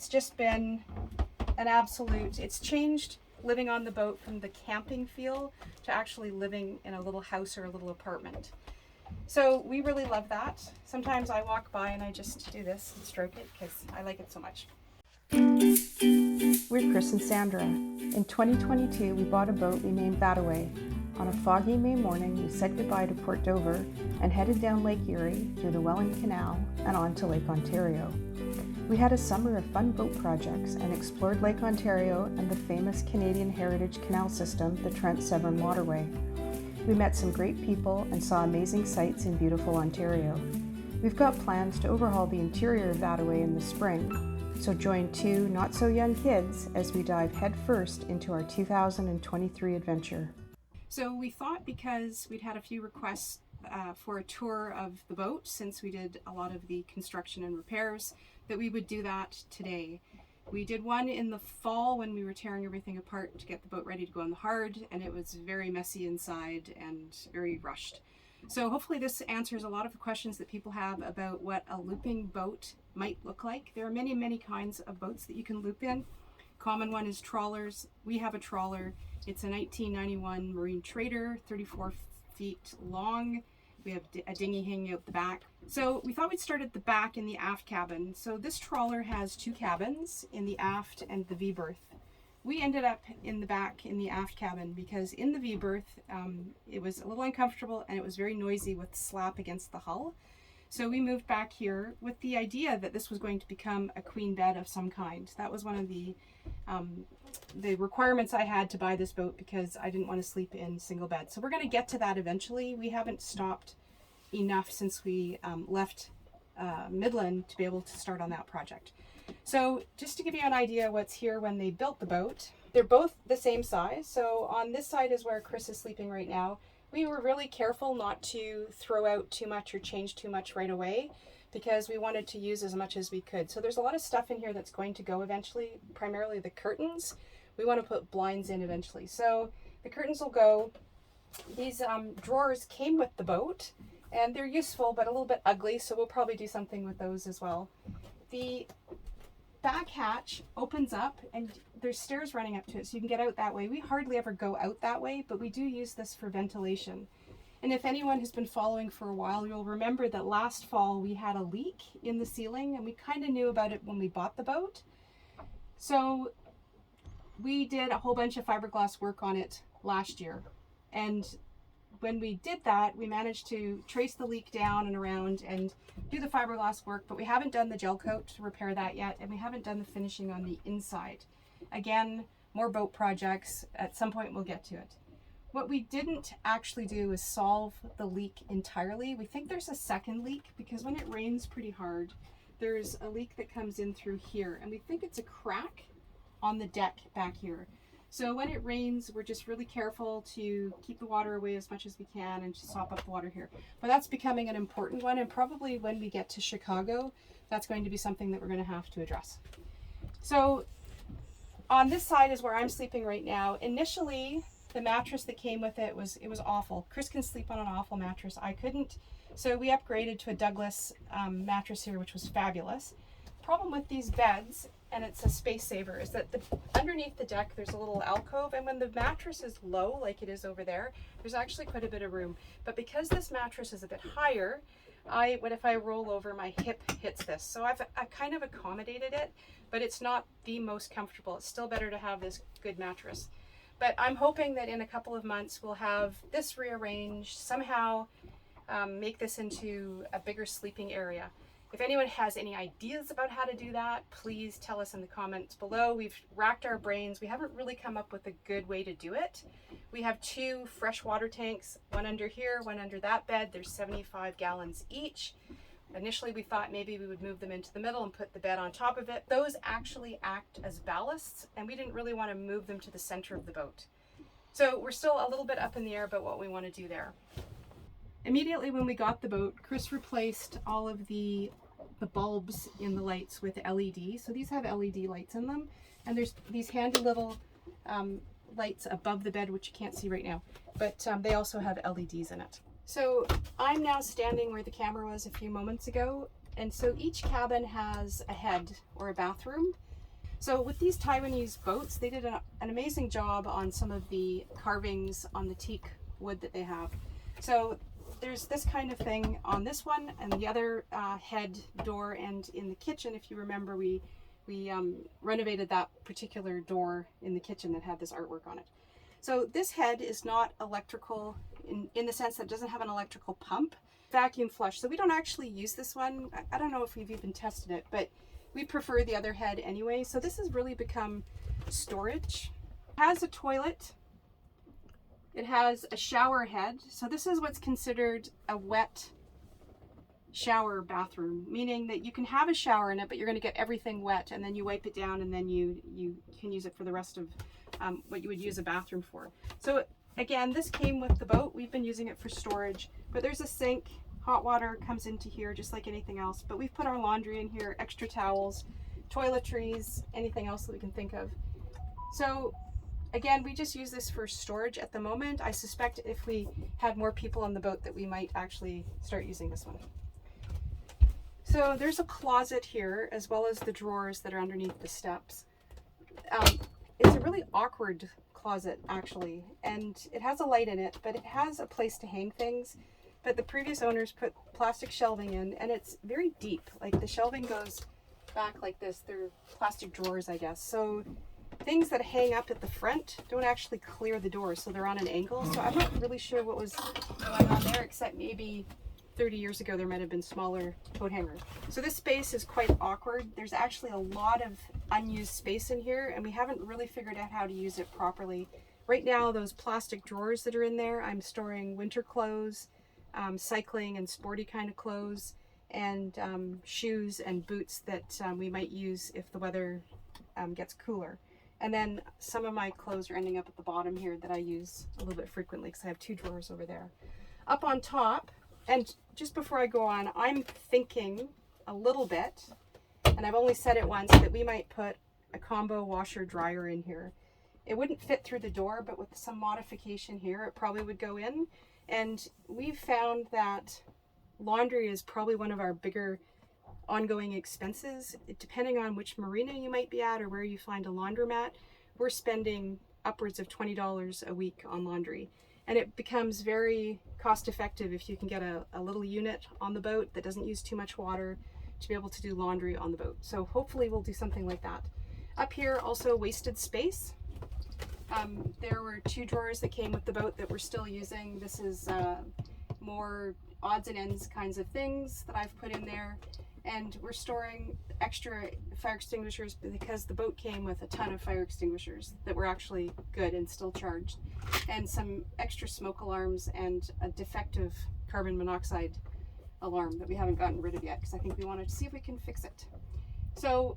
it's just been an absolute, it's changed living on the boat from the camping feel to actually living in a little house or a little apartment. So we really love that. Sometimes I walk by and I just do this and stroke it because I like it so much. We're Chris and Sandra. In 2022, we bought a boat we named Thataway. On a foggy May morning, we said goodbye to Port Dover and headed down Lake Erie through the Welland Canal and on to Lake Ontario. We had a summer of fun boat projects and explored Lake Ontario and the famous Canadian Heritage Canal System, the Trent Severn Waterway. We met some great people and saw amazing sights in beautiful Ontario. We've got plans to overhaul the interior of Thataway in the spring, so join two not-so-young kids as we dive headfirst into our 2023 adventure. So we thought, because we'd had a few requests for a tour of the boat since we did a lot of the construction and repairs, that we would do that today. We did one in the fall when we were tearing everything apart to get the boat ready to go on the hard, and it was very messy inside and very rushed. So hopefully this answers a lot of the questions that people have about what a looping boat might look like. There are many, many kinds of boats that you can loop in. Common one is trawlers. We have a trawler. It's a 1991 Marine Trader, 34 feet long. We have a dinghy hanging out the back. So we thought we'd start at the back in the aft cabin. So this trawler has two cabins, in the aft and the V-berth. We ended up in the back in the aft cabin because in the V-berth, it was a little uncomfortable and it was very noisy with slap against the hull. So we moved back here with the idea that this was going to become a queen bed of some kind. That was one of the requirements I had to buy this boat, because I didn't want to sleep in single bed. So we're going to get to that eventually. We haven't stopped enough since we left Midland to be able to start on that project. So just to give you an idea what's here when they built the boat, they're both the same size. So on this side is where Chris is sleeping right now. We were really careful not to throw out too much or change too much right away, because we wanted to use as much as we could. So there's a lot of stuff in here that's going to go eventually, primarily the curtains. We want to put blinds in eventually. So the curtains will go. These drawers came with the boat, and they're useful but a little bit ugly, so we'll probably do something with those as well. The back hatch opens up and there's stairs running up to it, so you can get out that way. We hardly ever go out that way, but we do use this for ventilation. And if anyone has been following for a while, you'll remember that last fall we had a leak in the ceiling, and we kind of knew about it when we bought the boat. So we did a whole bunch of fiberglass work on it last year. And when we did that, we managed to trace the leak down and around and do the fiberglass work, but we haven't done the gel coat to repair that yet, and we haven't done the finishing on the inside. Again, more boat projects. At some point we'll get to it. What we didn't actually do is solve the leak entirely. We think there's a second leak, because when it rains pretty hard, there's a leak that comes in through here, and we think it's a crack on the deck back here. So when it rains, we're just really careful to keep the water away as much as we can and to sop up the water here. But that's becoming an important one, and probably when we get to Chicago, that's going to be something that we're going to have to address. So on this side is where I'm sleeping right now. Initially, the mattress that came with it was awful. Chris can sleep on an awful mattress. I couldn't. So we upgraded to a Douglas mattress here, which was fabulous. Problem with these beds, and it's a space saver, is that underneath the deck there's a little alcove, and when the mattress is low like it is over there, there's actually quite a bit of room. But because this mattress is a bit higher, if I roll over, my hip hits this. So I kind of accommodated it, but it's not the most comfortable. It's still better to have this good mattress. But I'm hoping that in a couple of months we'll have this rearranged, somehow make this into a bigger sleeping area. If anyone has any ideas about how to do that, please tell us in the comments below. We've racked our brains. We haven't really come up with a good way to do it. We have two fresh water tanks, one under here, one under that bed. There's 75 gallons each. Initially, we thought maybe we would move them into the middle and put the bed on top of it. Those actually act as ballasts, and we didn't really want to move them to the center of the boat. So we're still a little bit up in the air about what we want to do there. Immediately when we got the boat, Chris replaced all of the bulbs in the lights with LED. So these have LED lights in them, and there's these handy little lights above the bed, which you can't see right now, but they also have LEDs in it. So I'm now standing where the camera was a few moments ago, and so each cabin has a head or a bathroom, So with these Taiwanese boats, they did an amazing job on some of the carvings on the teak wood that they have. So there's this kind of thing on this one, and the other head door, and in the kitchen, if you remember, we renovated that particular door in the kitchen that had this artwork on it. So this head is not electrical in the sense that it doesn't have an electrical pump. Vacuum flush, so we don't actually use this one. I don't know if we've even tested it, but we prefer the other head anyway. So this has really become storage. It has a toilet. It has a shower head. So this is what's considered a wet shower bathroom, meaning that you can have a shower in it, but you're going to get everything wet, and then you wipe it down, and then you can use it for the rest of what you would use a bathroom for. So again, this came with the boat. We've been using it for storage, but there's a sink. Hot water comes into here just like anything else, but we've put our laundry in here, extra towels, toiletries, anything else that we can think of. So again, we just use this for storage at the moment. I suspect if we had more people on the boat that we might actually start using this one. So there's a closet here, as well as the drawers that are underneath the steps. It's a really awkward closet actually, and it has a light in it, but it has a place to hang things. But the previous owners put plastic shelving in, and it's very deep. Like the shelving goes back like this. They're plastic drawers, I guess. So things that hang up at the front don't actually clear the door, so they're on an angle. So I'm not really sure what was going on there, except maybe 30 years ago there might have been smaller coat hangers. So this space is quite awkward. There's actually a lot of unused space in here, and we haven't really figured out how to use it properly. Right now, those plastic drawers that are in there, I'm storing winter clothes, cycling and sporty kind of clothes, and shoes and boots that we might use if the weather gets cooler. And then some of my clothes are ending up at the bottom here that I use a little bit frequently because I have two drawers over there. Up on top, and just before I go on, I'm thinking a little bit, and I've only said it once, that we might put a combo washer dryer in here. It wouldn't fit through the door, but with some modification here, it probably would go in. And we've found that laundry is probably one of our bigger ongoing expenses. Depending on which marina you might be at or where you find a laundromat, we're spending upwards of $20 a week on laundry. And it becomes very cost effective if you can get a little unit on the boat that doesn't use too much water to be able to do laundry on the boat. So hopefully we'll do something like that. Up here also wasted space. There were two drawers that came with the boat that we're still using. This is more odds and ends kinds of things that I've put in there. And we're storing extra fire extinguishers because the boat came with a ton of fire extinguishers that were actually good and still charged. And some extra smoke alarms and a defective carbon monoxide alarm that we haven't gotten rid of yet because I think we wanted to see if we can fix it. So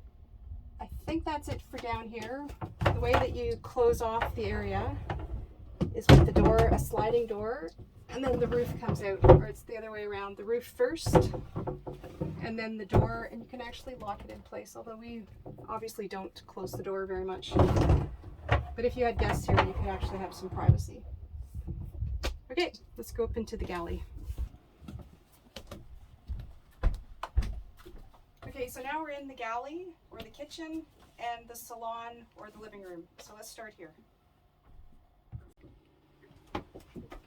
I think that's it for down here. The way that you close off the area is with the door, a sliding door, and then the roof comes out, or it's the other way around. The roof first, and then the door, and you can actually lock it in place, although we obviously don't close the door very much. But if you had guests here, you could actually have some privacy. Okay, let's go up into the galley. Okay, so now we're in the galley, or the kitchen, and the salon, or the living room. So let's start here.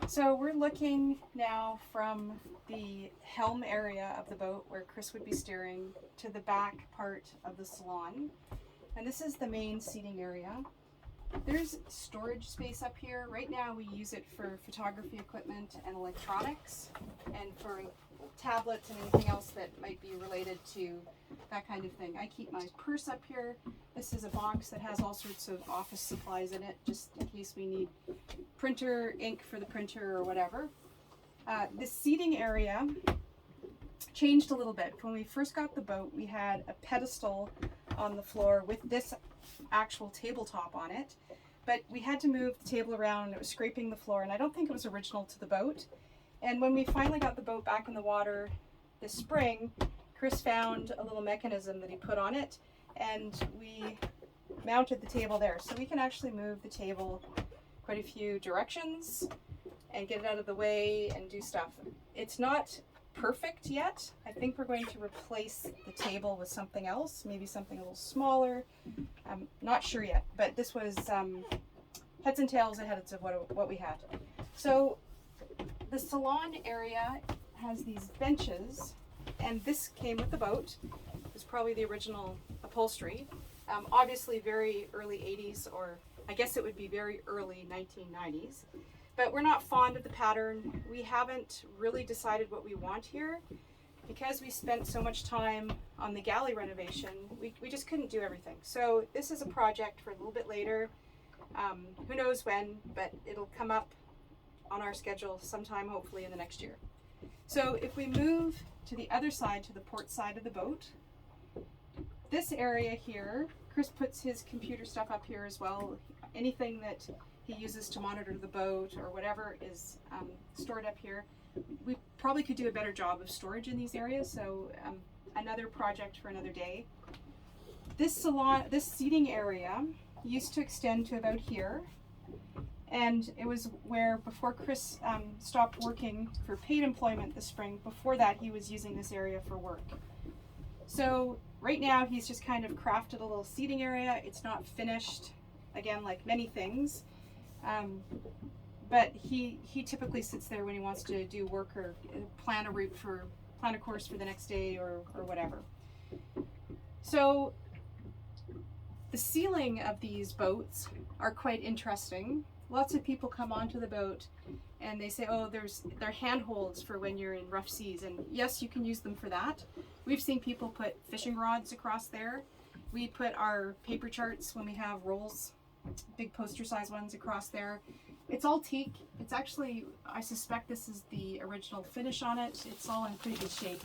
So we're looking now from the helm area of the boat, where Chris would be steering, to the back part of the salon. And this is the main seating area. There's storage space up here. Right now we use it for photography equipment and electronics, and for tablets and anything else that might be related to that kind of thing. I keep my purse up here. This is a box that has all sorts of office supplies in it, just in case we need printer, ink for the printer, or whatever. This seating area changed a little bit. When we first got the boat, we had a pedestal on the floor with this actual tabletop on it, but we had to move the table around and it was scraping the floor, and I don't think it was original to the boat. And when we finally got the boat back in the water this spring, Chris found a little mechanism that he put on it, and we mounted the table there. So we can actually move the table quite a few directions and get it out of the way and do stuff. It's not perfect yet. I think we're going to replace the table with something else, maybe something a little smaller. I'm not sure yet, but this was heads and tails ahead of what we had. So the salon area has these benches, and this came with the boat. It was probably the original upholstery. Obviously very early 80s, or I guess it would be very early 1990s. But we're not fond of the pattern. We haven't really decided what we want here. Because we spent so much time on the Galley renovation, we just couldn't do everything. So this is a project for a little bit later. Who knows when, but it'll come up on our schedule sometime, hopefully in the next year. So if we move to the other side, to the port side of the boat, this area here, Chris puts his computer stuff up here as well. Anything that he uses to monitor the boat or whatever is stored up here. We probably could do a better job of storage in these areas, so another project for another day. This seating area used to extend to about here, and it was where, before Chris stopped working for paid employment this spring, before that he was using this area for work. So right now he's just kind of crafted a little seating area. It's not finished, again, like many things. But he typically sits there when he wants to do work or plan a course for the next day or whatever. So the ceiling of these boats are quite interesting. Lots of people come onto the boat and they say, oh, they're handholds for when you're in rough seas. And yes, you can use them for that. We've seen people put fishing rods across there. We put our paper charts when we have rolls, big poster size ones, across there. It's all teak. It's actually, I suspect this is the original finish on it. It's all in pretty good shape.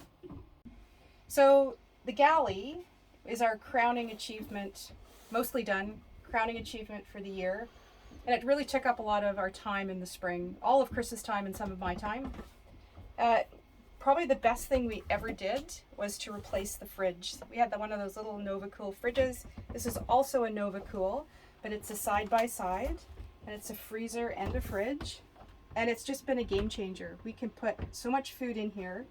So the Galley is our crowning achievement, mostly done, crowning achievement for the year. And it really took up a lot of our time in the spring, all of Chris's time and some of my time. Probably the best thing we ever did was to replace the fridge. We had one of those little NovaCool fridges. This is also a NovaCool, but it's a side-by-side. And it's a freezer and a fridge, and it's just been a game changer. We can put so much food in here,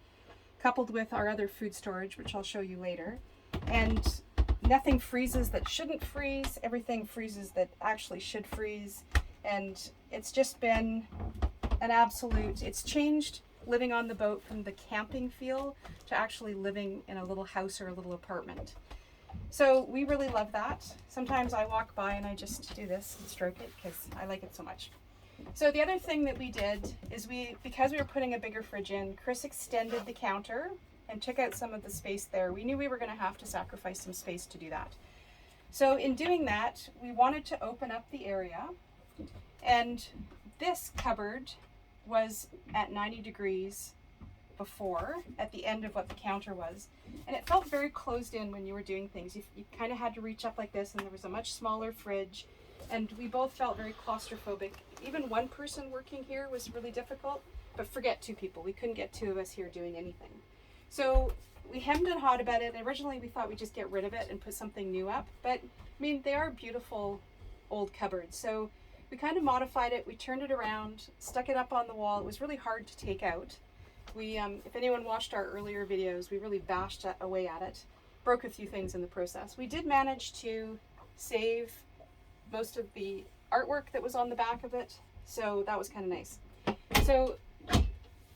coupled with our other food storage, which I'll show you later, and nothing freezes that shouldn't freeze. Everything freezes that actually should freeze, and it's just been an absolute, it's changed living on the boat from the camping feel to actually living in a little house or a little apartment. So we really love that. Sometimes I walk by and I just do this and stroke it because I like it so much. So the other thing that we did is because we were putting a bigger fridge in, Chris extended the counter and took out some of the space there. We knew we were going to have to sacrifice some space to do that. So in doing that, we wanted to open up the area, and this cupboard was at 90 degrees before, at the end of what the counter was, and it felt very closed in when you were doing things. You kind of had to reach up like this, and there was a much smaller fridge, and we both felt very claustrophobic. Even one person working here was really difficult, but forget two people. We couldn't get two of us here doing anything. So we hemmed and hawed about it. Originally we thought we'd just get rid of it and put something new up, but I mean, they are beautiful old cupboards. So we kind of modified it. We turned it around, stuck it up on the wall. It was really hard to take out. We, if anyone watched our earlier videos, we really bashed away at it. Broke a few things in the process. We did manage to save most of the artwork that was on the back of it, so that was kind of nice. So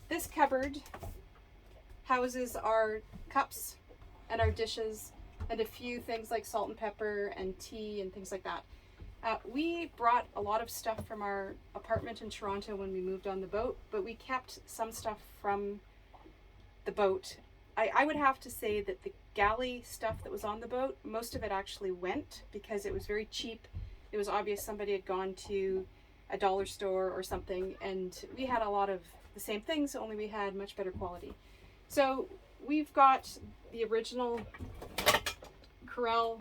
this cupboard houses our cups and our dishes and a few things like salt and pepper and tea and things like that. We brought a lot of stuff from our apartment in Toronto when we moved on the boat, but we kept some stuff from the boat. I would have to say that the Galley stuff that was on the boat, most of it actually went because it was very cheap. It was obvious somebody had gone to a dollar store or something, and we had a lot of the same things, only we had much better quality. So we've got the original Corel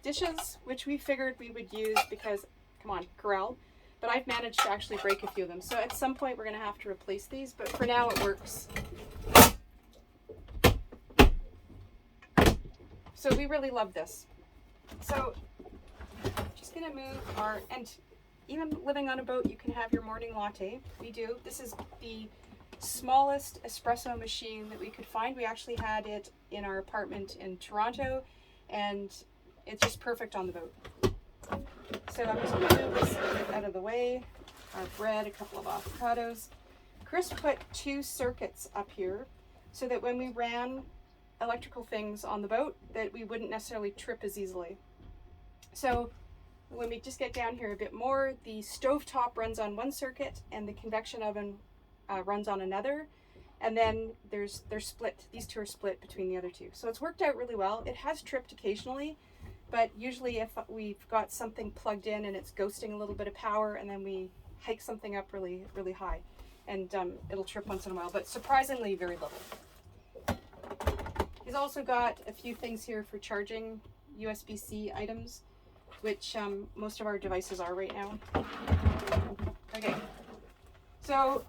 dishes, which we figured we would use because, come on, Corel, but I've managed to actually break a few of them. So at some point we're going to have to replace these, but for now it works. So we really love this. So just going to move our, and even living on a boat, you can have your morning latte. We do. This is the smallest espresso machine that we could find. We actually had it in our apartment in Toronto, and It's just perfect on the boat. So I'm just going to move this a bit out of the way. Our bread, a couple of avocados. Chris put 2 circuits up here so that when we ran electrical things on the boat, that we wouldn't necessarily trip as easily. So when we just get down here a bit more, the stovetop runs on one circuit and the convection oven runs on another. And then they're split. These 2 are split between the other 2. So it's worked out really well. It has tripped occasionally, but usually if we've got something plugged in and it's ghosting a little bit of power, and then we hike something up really, really high, and it'll trip once in a while, but surprisingly very little. He's also got a few things here for charging USB-C items, which most of our devices are right now. Okay, so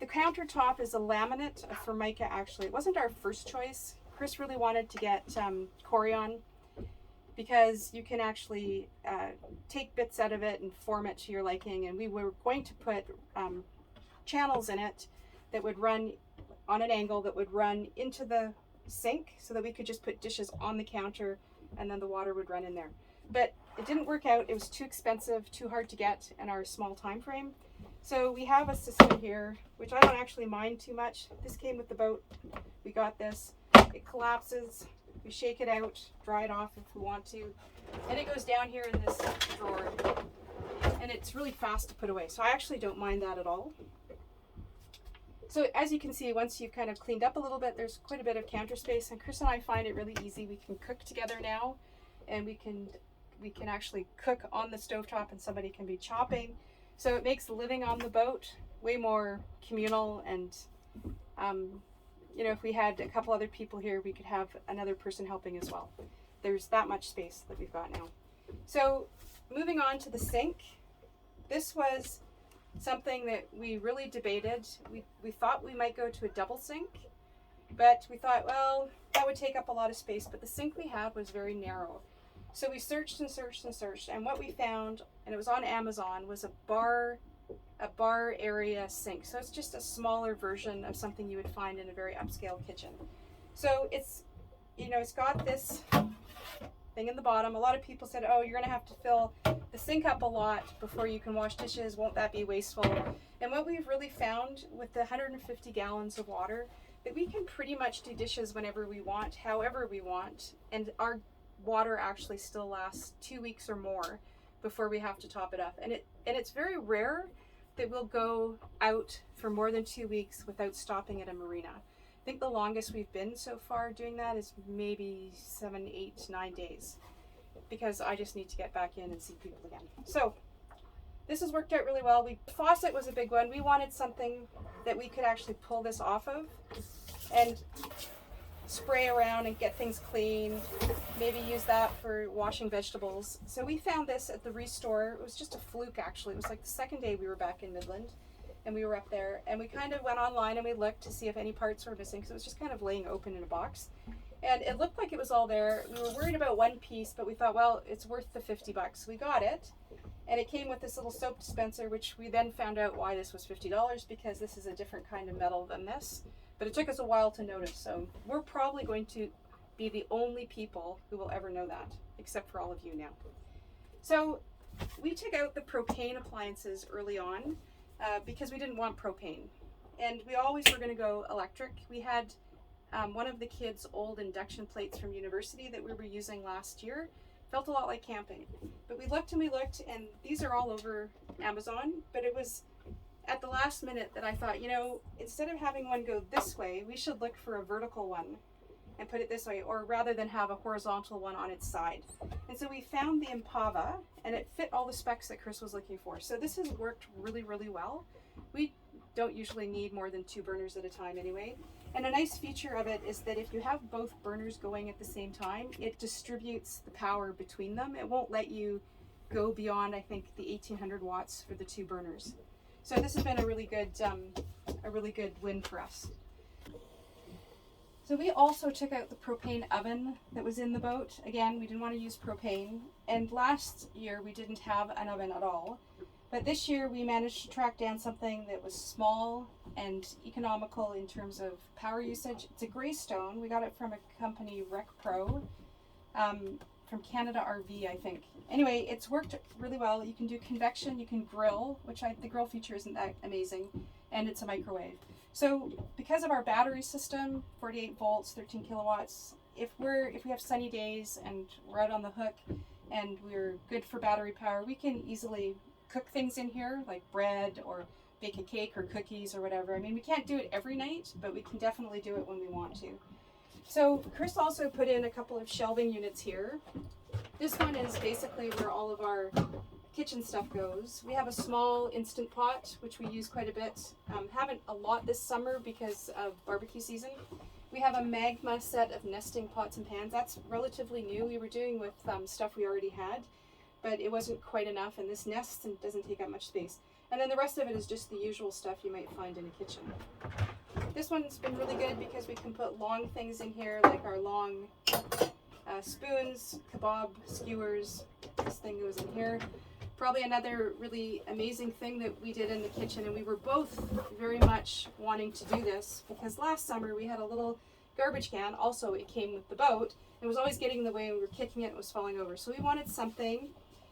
the countertop is a laminate, a Formica actually. It wasn't our first choice. Chris really wanted to get Corian because you can actually take bits out of it and form it to your liking, and we were going to put channels in it that would run on an angle that would run into the sink so that we could just put dishes on the counter and then the water would run in there. But it didn't work out. It was too expensive, too hard to get in our small time frame. So we have a system here, which I don't actually mind too much. This came with the boat. We got this. It collapses. We shake it out, dry it off if we want to. And it goes down here in this drawer. And it's really fast to put away. So I actually don't mind that at all. So as you can see, once you've kind of cleaned up a little bit, there's quite a bit of counter space. And Chris and I find it really easy. We can cook together now. And we can actually cook on the stovetop and somebody can be chopping. So it makes living on the boat way more communal, and you know, if we had a couple other people here, we could have another person helping as well. There's that much space that we've got now. So moving on to the sink, this was something that we really debated. We thought we might go to a double sink, but we thought, well, that would take up a lot of space, but the sink we had was very narrow. So we searched and searched and searched, and what we found, and it was on Amazon, was a bar area sink. So it's just a smaller version of something you would find in a very upscale kitchen. So it's, you know, it's got this thing in the bottom. A lot of people said, oh, you're gonna have to fill the sink up a lot before you can wash dishes. Won't that be wasteful? And what we've really found with the 150 gallons of water, that we can pretty much do dishes whenever we want, however we want, and our water actually still lasts 2 weeks or more before we have to top it up. And it's very rare that we'll go out for more than 2 weeks without stopping at a marina. I think the longest we've been so far doing that is maybe 7, 8, 9 days, because I just need to get back in and see people again. So this has worked out really well. The faucet was a big one. We wanted something that we could actually pull this off of and spray around and get things clean, maybe use that for washing vegetables. So we found this at the Restore. It was just a fluke actually. It was like the second day we were back in Midland and we were up there, and we kind of went online and we looked to see if any parts were missing, because it was just kind of laying open in a box. And it looked like it was all there. We were worried about one piece, but we thought, well, it's worth the $50. We got it. And it came with this little soap dispenser, which we then found out why this was $50, because this is a different kind of metal than this. But it took us a while to notice, so we're probably going to be the only people who will ever know that, except for all of you now. So we took out the propane appliances early on because we didn't want propane. And we always were going to go electric. We had one of the kids' old induction plates from university that we were using last year. Felt a lot like camping. But we looked and we looked, and these are all over Amazon, but it was at the last minute that I thought, you know, instead of having one go this way, we should look for a vertical one and put it this way, or rather than have a horizontal one on its side. And so we found the Impava, and it fit all the specs that Chris was looking for. So this has worked really, really well. We don't usually need more than 2 burners at a time anyway. And a nice feature of it is that if you have both burners going at the same time, it distributes the power between them. It won't let you go beyond, I think, the 1800 watts for the 2 burners. So this has been a really good win for us. So we also took out the propane oven that was in the boat. Again, we didn't want to use propane. And last year we didn't have an oven at all. But this year we managed to track down something that was small and economical in terms of power usage. It's a gray stone. We got it from a company, Rec Pro, from Canada RV, I think. Anyway, it's worked really well. You can do convection, you can grill, which the grill feature isn't that amazing, and it's a microwave. So because of our battery system, 48 volts, 13 kilowatts, if we have sunny days and we're out on the hook and we're good for battery power, we can easily cook things in here, like bread or bake a cake or cookies or whatever. I mean, we can't do it every night, but we can definitely do it when we want to. So Chris also put in a couple of shelving units here. This one is basically where all of our kitchen stuff goes. We have a small Instant Pot, which we use quite a bit. Haven't a lot this summer because of barbecue season. We have a Magma set of nesting pots and pans. That's relatively new. We were doing with stuff we already had, but it wasn't quite enough, and this nests and doesn't take up much space. And then the rest of it is just the usual stuff you might find in a kitchen. This one's been really good because we can put long things in here, like our long spoons, kebab skewers. This thing goes in here. Probably another really amazing thing that we did in the kitchen, and we were both very much wanting to do this because last summer we had a little garbage can. Also, it came with the boat. It was always getting in the way, and we were kicking it, and it was falling over. So we wanted something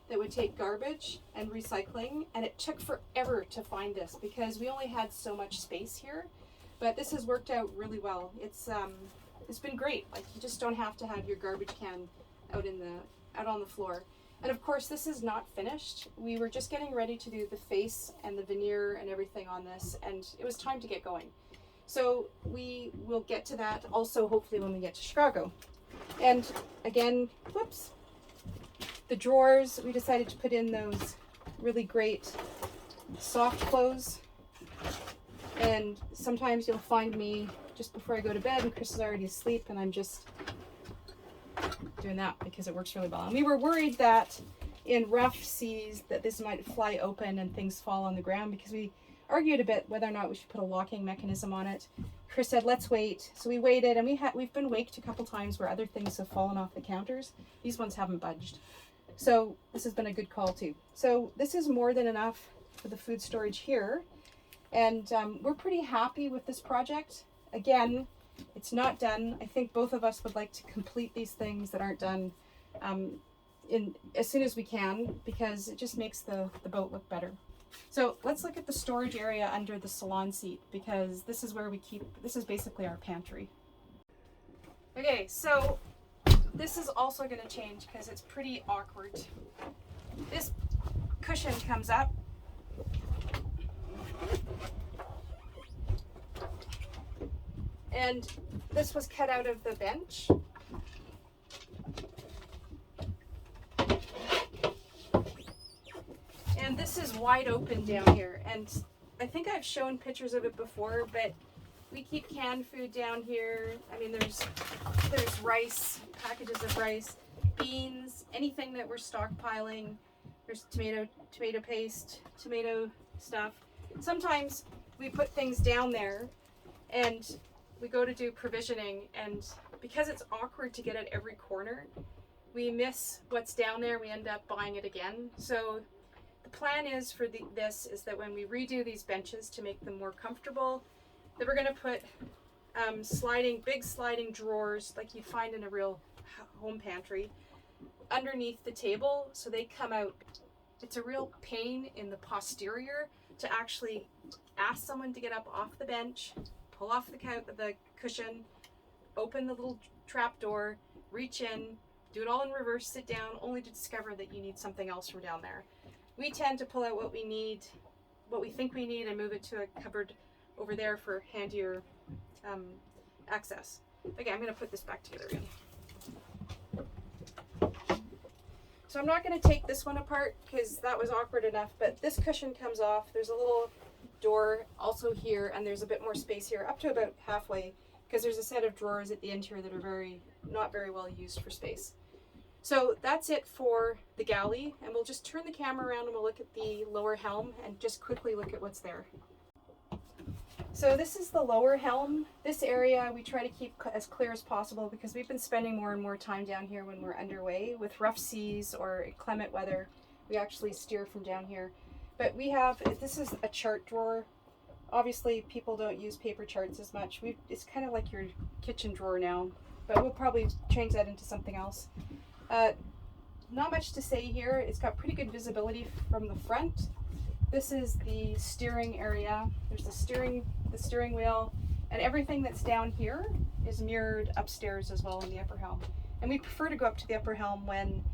that would take garbage and recycling, and it took forever to find this because we only had so much space here. But this has worked out really well. It's been great. Like, you just don't have to have your garbage can out on the floor. And of course, this is not finished. We were just getting ready to do the face and the veneer and everything on this, and it was time to get going. So we will get to that also hopefully when we get to Chicago. And again, whoops, the drawers, we decided to put in those really great soft close. And sometimes you'll find me just before I go to bed and Chris is already asleep and I'm just doing that because it works really well. And we were worried that in rough seas that this might fly open and things fall on the ground because we argued a bit whether or not we should put a locking mechanism on it. Chris said, let's wait. So we waited, and we've been waked a couple times where other things have fallen off the counters. These ones haven't budged. So this has been a good call too. So this is more than enough for the food storage here. And we're pretty happy with this project. Again, it's not done. I think both of us would like to complete these things that aren't done as soon as we can because it just makes the boat look better. So let's look at the storage area under the salon seat because this is where this is basically our pantry. Okay, so this is also going to change because it's pretty awkward. This cushion comes up. And this was cut out of the bench. And this is wide open down here. And I think I've shown pictures of it before, but we keep canned food down here. I mean, there's rice, packages of rice, beans, anything that we're stockpiling. There's tomato paste, tomato stuff. Sometimes we put things down there and we go to do provisioning, and because it's awkward to get at every corner, we miss what's down there. We end up buying it again. So the plan is for this is that when we redo these benches to make them more comfortable, that we're going to put big sliding drawers like you'd find in a real home pantry underneath the table, so they come out. It's a real pain in the posterior to actually ask someone to get up off the bench, pull off the cushion, open the little trap door, reach in, do it all in reverse, sit down, only to discover that you need something else from down there. We tend to pull out what we need, what we think we need, and move it to a cupboard over there for handier access. Okay, I'm going to put this back together again. So I'm not going to take this one apart because that was awkward enough, but this cushion comes off. There's a little door also here, and there's a bit more space here up to about halfway because there's a set of drawers at the end here that are not very well used for space. So that's it for the galley, and we'll just turn the camera around and we'll look at the lower helm and just quickly look at what's there. So this is the lower helm. This area we try to keep as clear as possible because we've been spending more and more time down here when we're underway. With rough seas or inclement weather, we actually steer from down here. But this is a chart drawer. Obviously people don't use paper charts as much. It's kind of like your kitchen drawer now, but we'll probably change that into something else. not much to say here. It's got pretty good visibility from the front. This is the steering area. There's the steering wheel, and everything that's down here is mirrored upstairs as well in the upper helm. And we prefer to go up to the upper helm when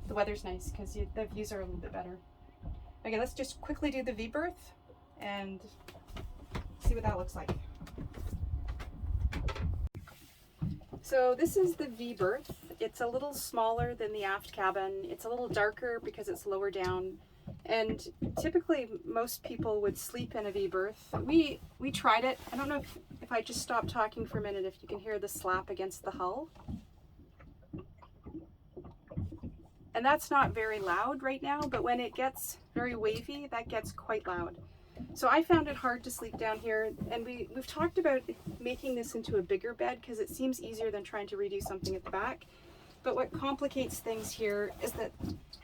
the weather's nice, because the views are a little bit better. Okay, let's just quickly do the V-berth and see what that looks like. So this is the V-berth. It's a little smaller than the aft cabin. It's a little darker because it's lower down. And typically most people would sleep in a V-berth. We tried it. I don't know if I just stop talking for a minute, if you can hear the slap against the hull. And that's not very loud right now, but when it gets very wavy, that gets quite loud. So I found it hard to sleep down here, and we've talked about making this into a bigger bed because it seems easier than trying to redo something at the back. But what complicates things here is that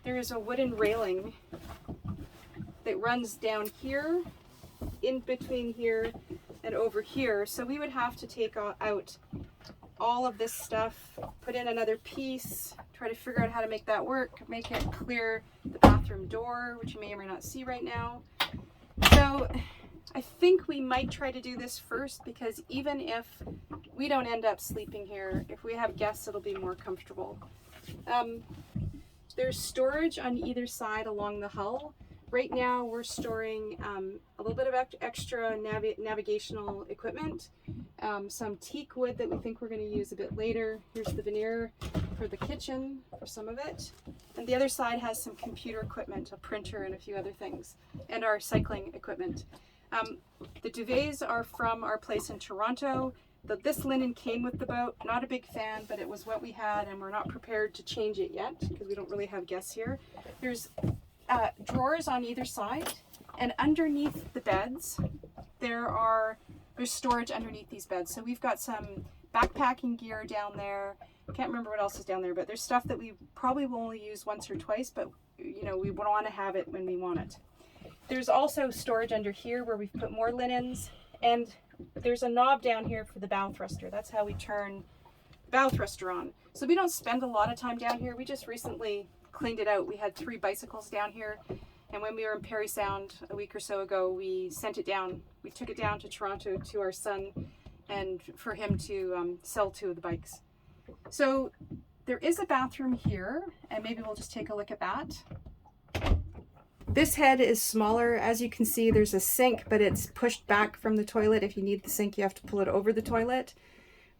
there is a wooden railing that runs down here, in between here and over here. So we would have to take out all of this stuff, put in another piece, try to figure out how to make that work, make it clear the bathroom door, which you may or may not see right now. So I think we might try to do this first, because even if we don't end up sleeping here, if we have guests, it'll be more comfortable. There's storage on either side along the hull. Right now we're storing a little bit of extra navigational equipment, some teak wood that we think we're going to use a bit later. Here's the veneer for the kitchen, for some of it. And the other side has some computer equipment, a printer and a few other things, and our cycling equipment. The duvets are from our place in Toronto. This linen came with the boat. Not a big fan, but it was what we had, and we're not prepared to change it yet because we don't really have guests here. There's drawers on either side, and underneath the beds there's storage underneath these beds. So we've got some backpacking gear down there. I can't remember what else is down there, but there's stuff that we probably will only use once or twice, but you know, we want to have it when we want it. There's also storage under here where we've put more linens, and there's a knob down here for the bow thruster. That's how we turn the bow thruster on. So we don't spend a lot of time down here. We just recently cleaned it out. We had 3 bicycles down here, and when we were in Parry Sound a week or so ago, we sent it down. We took it down to Toronto to our son, and for him to sell 2 of the bikes. So there is a bathroom here, and maybe we'll just take a look at that. This head is smaller. As you can see, there's a sink, but it's pushed back from the toilet. If you need the sink, you have to pull it over the toilet.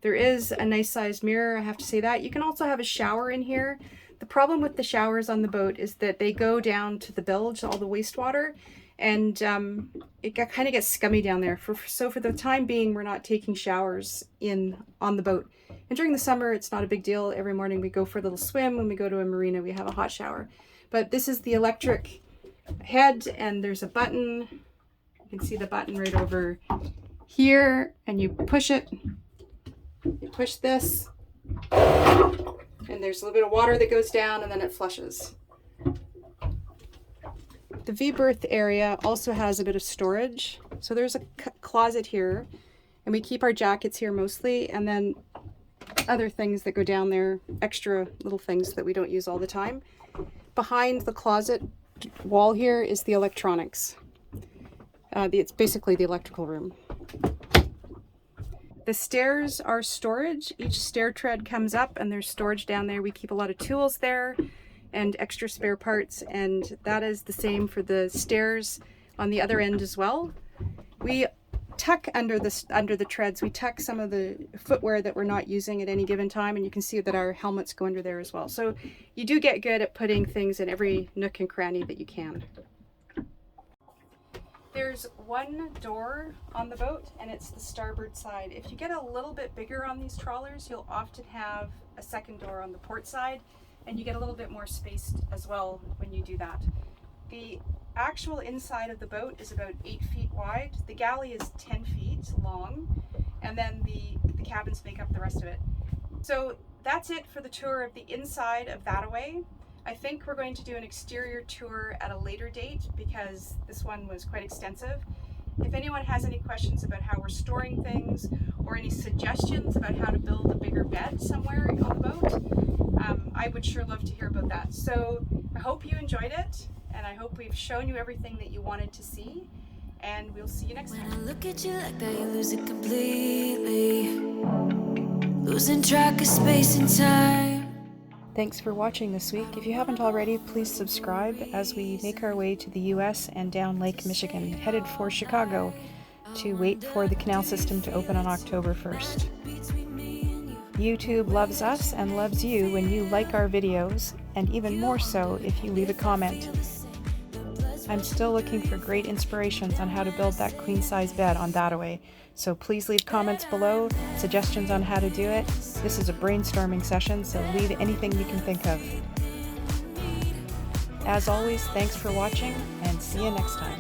There is a nice sized mirror, I have to say that. You can also have a shower in here. The problem with the showers on the boat is that they go down to the bilge, all the wastewater, and it kind of gets scummy down there. So for the time being, we're not taking showers on the boat. And during the summer, it's not a big deal. Every morning we go for a little swim. When we go to a marina, we have a hot shower. But this is the electric head, and there's a button. You can see the button right over here, and you push it. You push this, and there's a little bit of water that goes down, and then it flushes. The V-berth area also has a bit of storage. So there's a closet here, and we keep our jackets here mostly, and then other things that go down there, extra little things that we don't use all the time. Behind the closet wall here is the electronics. It's basically the electrical room. The stairs are storage. Each stair tread comes up, and there's storage down there. We keep a lot of tools there and extra spare parts, and that is the same for the stairs on the other end as well. We tuck under the treads. We tuck some of the footwear that we're not using at any given time, and you can see that our helmets go under there as well. So you do get good at putting things in every nook and cranny that you can. There's one door on the boat, and it's the starboard side. If you get a little bit bigger on these trawlers, you'll often have a second door on the port side, and you get a little bit more space as well when you do that. The actual inside of the boat is about 8 feet wide. The galley is 10 feet long, and then the cabins make up the rest of it. So that's it for the tour of the inside of Thataway. I think we're going to do an exterior tour at a later date because this one was quite extensive. If anyone has any questions about how we're storing things or any suggestions about how to build a bigger bed somewhere on the boat, I would sure love to hear about that. So I hope you enjoyed it, and I hope we've shown you everything that you wanted to see, and we'll see you next time. When I look at you like that, you lose it completely, losing track of space and time. Thanks for watching this week. If you haven't already, please subscribe as we make our way to the US and down Lake Michigan, headed for Chicago to wait for the canal system to open on October 1st. YouTube loves us and loves you when you like our videos, and even more so if you leave a comment. I'm still looking for great inspirations on how to build that queen-size bed on Thataway, so please leave comments below, suggestions on how to do it. This is a brainstorming session, so leave anything you can think of. As always, thanks for watching, and see you next time.